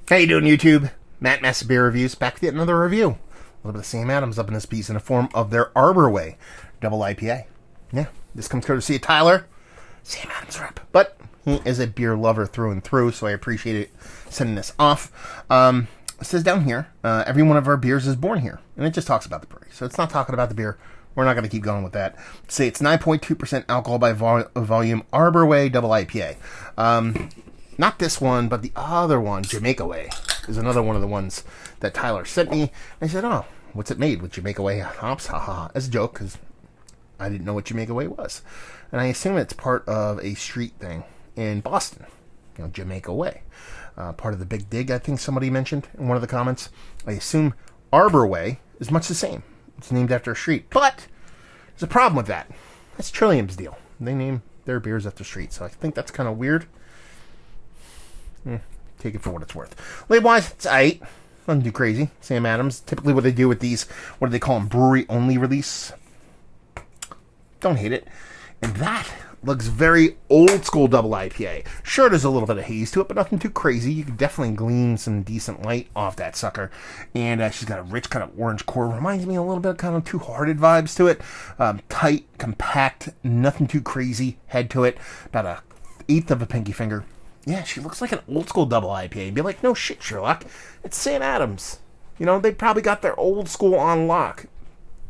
How you doing, YouTube? Matt Master Beer Reviews, back with yet another review. A little bit of Sam Adams up in this piece in the form of their Arborway double IPA. Yeah, this comes courtesy of Tyler, Sam Adams rep. But he is a beer lover through and through, so I appreciate it sending this off. It says down here, every one of our beers is born here. And it just talks about the brewery. So it's not talking about the beer. We're not going to keep going with that. Say it's 9.2% alcohol by volume Arborway double IPA. Not this one, but the other one, Jamaica Way, is another one of the ones that Tyler sent me. I said, oh, what's it made with Jamaica Way hops? Haha, as a joke, because I didn't know what Jamaica Way was. And I assume it's part of a street thing in Boston, Jamaica Way. Part of the Big Dig, I think somebody mentioned in one of the comments. I assume Arborway is much the same. It's named after a street. But there's a problem with that. That's Trillium's deal. They name their beers after streets, so I think that's kind of weird. Take it for what it's worth. Label-wise, it's aight. Nothing too crazy. Sam Adams. Typically what they do with these, what do they call them? Brewery-only release. Don't hate it. And that looks very old-school double IPA. Sure, there's a little bit of haze to it, but nothing too crazy. You can definitely glean some decent light off that sucker. And she's got a rich kind of orange core. Reminds me a little bit of kind of Two Hearted vibes to it. Tight, compact, nothing too crazy head to it. About an eighth of a pinky finger. Yeah, she looks like an old school double IPA. Be like, no shit, Sherlock. It's Sam Adams. They probably got their old school on lock.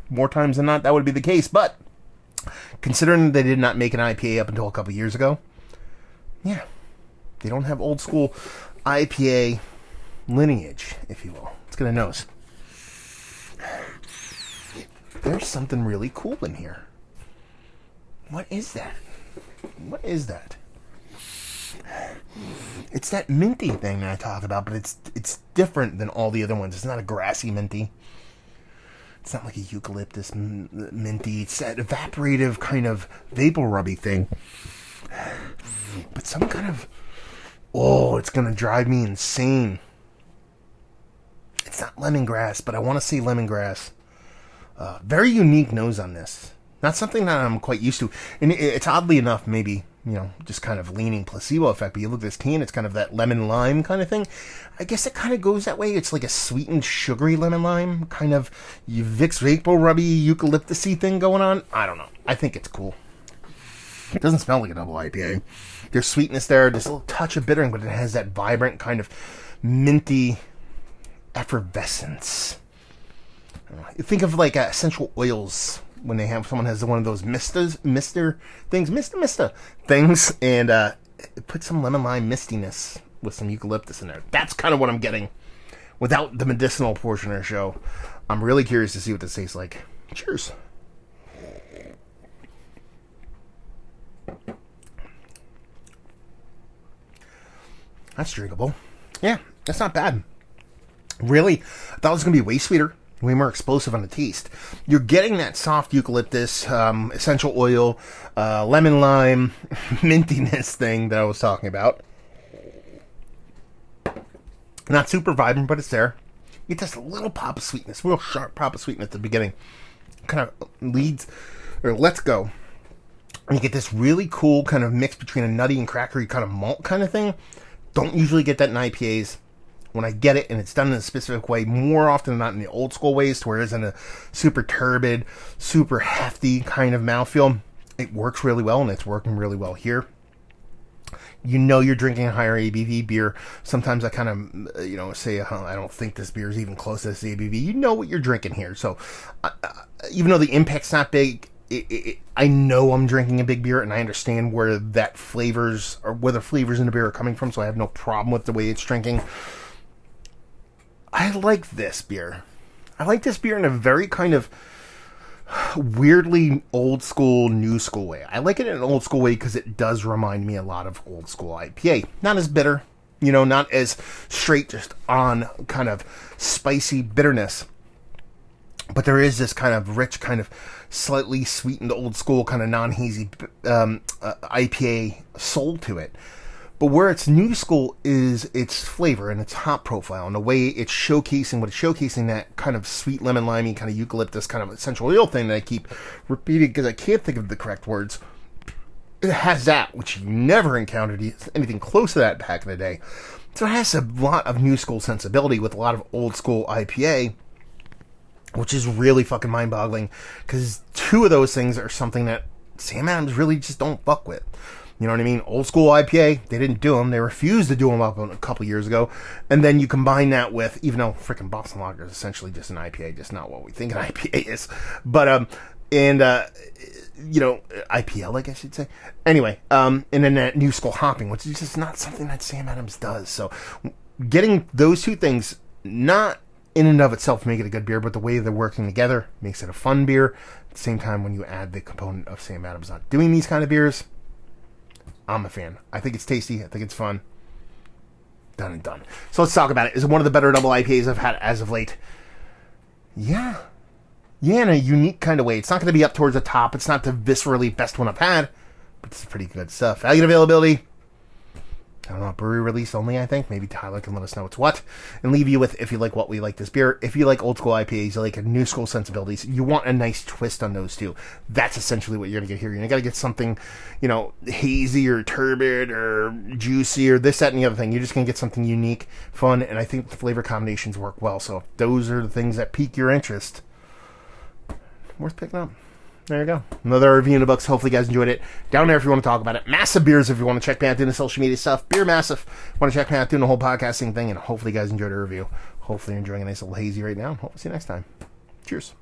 More times than not, that would be the case. But considering they did not make an IPA up until a couple years ago, yeah, they don't have old school IPA lineage, if you will. Let's get a nose. There's something really cool in here. What is that? What is that? It's that minty thing that I talk about, but it's different than all the other ones. It's not a grassy minty. It's not like a eucalyptus minty. It's that evaporative kind of vapor rubby thing. But some kind of... Oh, it's going to drive me insane. It's not lemongrass, but I want to say lemongrass. Very unique nose on this. Not something that I'm quite used to. And it's oddly enough, maybe... just kind of leaning placebo effect, but you look at this can, it's kind of that lemon lime kind of thing. I guess it kind of goes that way. It's like a sweetened, sugary lemon lime, kind of Vicks Vapor Rubby, eucalyptus-y thing going on. I don't know. I think it's cool. It doesn't smell like a double IPA. There's sweetness there, there's a little touch of bittering, but it has that vibrant kind of minty effervescence. You think of like essential oils when they have someone has one of those mister things, and put some lemon lime mistiness with some eucalyptus in there. That's kind of what I'm getting without the medicinal portion of the show. I'm really curious to see what this tastes like. Cheers. That's drinkable. Yeah, that's not bad. Really, I thought it was going to be way sweeter. Way more explosive on the taste. You're getting that soft eucalyptus, essential oil, lemon lime, mintiness thing that I was talking about. Not super vibrant, but it's there. You get this little pop of sweetness, real sharp pop of sweetness at the beginning. Kind of leads, or lets go. And you get this really cool kind of mix between a nutty and crackery kind of malt kind of thing. Don't usually get that in IPAs. When I get it and it's done in a specific way, more often than not in the old school ways, to where it's in a super turbid, super hefty kind of mouthfeel, it works really well, and it's working really well here. You're drinking a higher ABV beer. Sometimes I kind of, say, I don't think this beer is even close to this ABV. You know what you're drinking here. So even though the impact's not big, I know I'm drinking a big beer, and I understand where the flavors in the beer are coming from, so I have no problem with the way it's drinking. I like this beer. I like this beer in a very kind of weirdly old school, new school way. I like it in an old school way because it does remind me a lot of old school IPA. Not as bitter, not as straight, just on kind of spicy bitterness. But there is this kind of rich, kind of slightly sweetened old school, kind of non-hazy IPA soul to it. But where it's new school is its flavor and its hop profile and the way it's showcasing that kind of sweet lemon limey, kind of eucalyptus, kind of essential oil thing that I keep repeating because I can't think of the correct words. It has that, which you never encountered anything close to that back in the day. So it has a lot of new school sensibility with a lot of old school IPA, which is really fucking mind-boggling, because two of those things are something that Sam Adams really just don't fuck with. You know what I mean? Old school IPA, they didn't do them. They refused to do them up a couple years ago. And then you combine that with, even though freaking Boston Lager is essentially just an IPA, just not what we think an IPA is. But, you know, IPL, I guess you'd say. Anyway, and then that new school hopping, which is just not something that Sam Adams does. So getting those two things, not in and of itself make it a good beer, but the way they're working together makes it a fun beer. At the same time, when you add the component of Sam Adams not doing these kind of beers, I'm a fan. I think it's tasty. I think it's fun. Done and done. So let's talk about it. Is it one of the better double IPAs I've had as of late? Yeah. Yeah, in a unique kind of way. It's not going to be up towards the top. It's not the viscerally best one I've had, but it's pretty good stuff. Value and availability. I don't know, brewery release only, I think. Maybe Tyler can let us know it's what. And leave you with, if you like what we like this beer, if you like old school IPAs, you like a new school sensibilities, you want a nice twist on those two. That's essentially what you're going to get here. You're going to get something, you know, hazy or turbid or juicy or this, that, and the other thing. You're just going to get something unique, fun, and I think the flavor combinations work well. So if those are the things that pique your interest, worth picking up. There you go. Another review in the books. Hopefully you guys enjoyed it. Down there if you want to talk about it. Massive Beers if you want to check me out doing the social media stuff. Beer Massive. Want to check me out doing the whole podcasting thing. And hopefully you guys enjoyed the review. Hopefully you're enjoying a nice little hazy right now. Hope to see you next time. Cheers.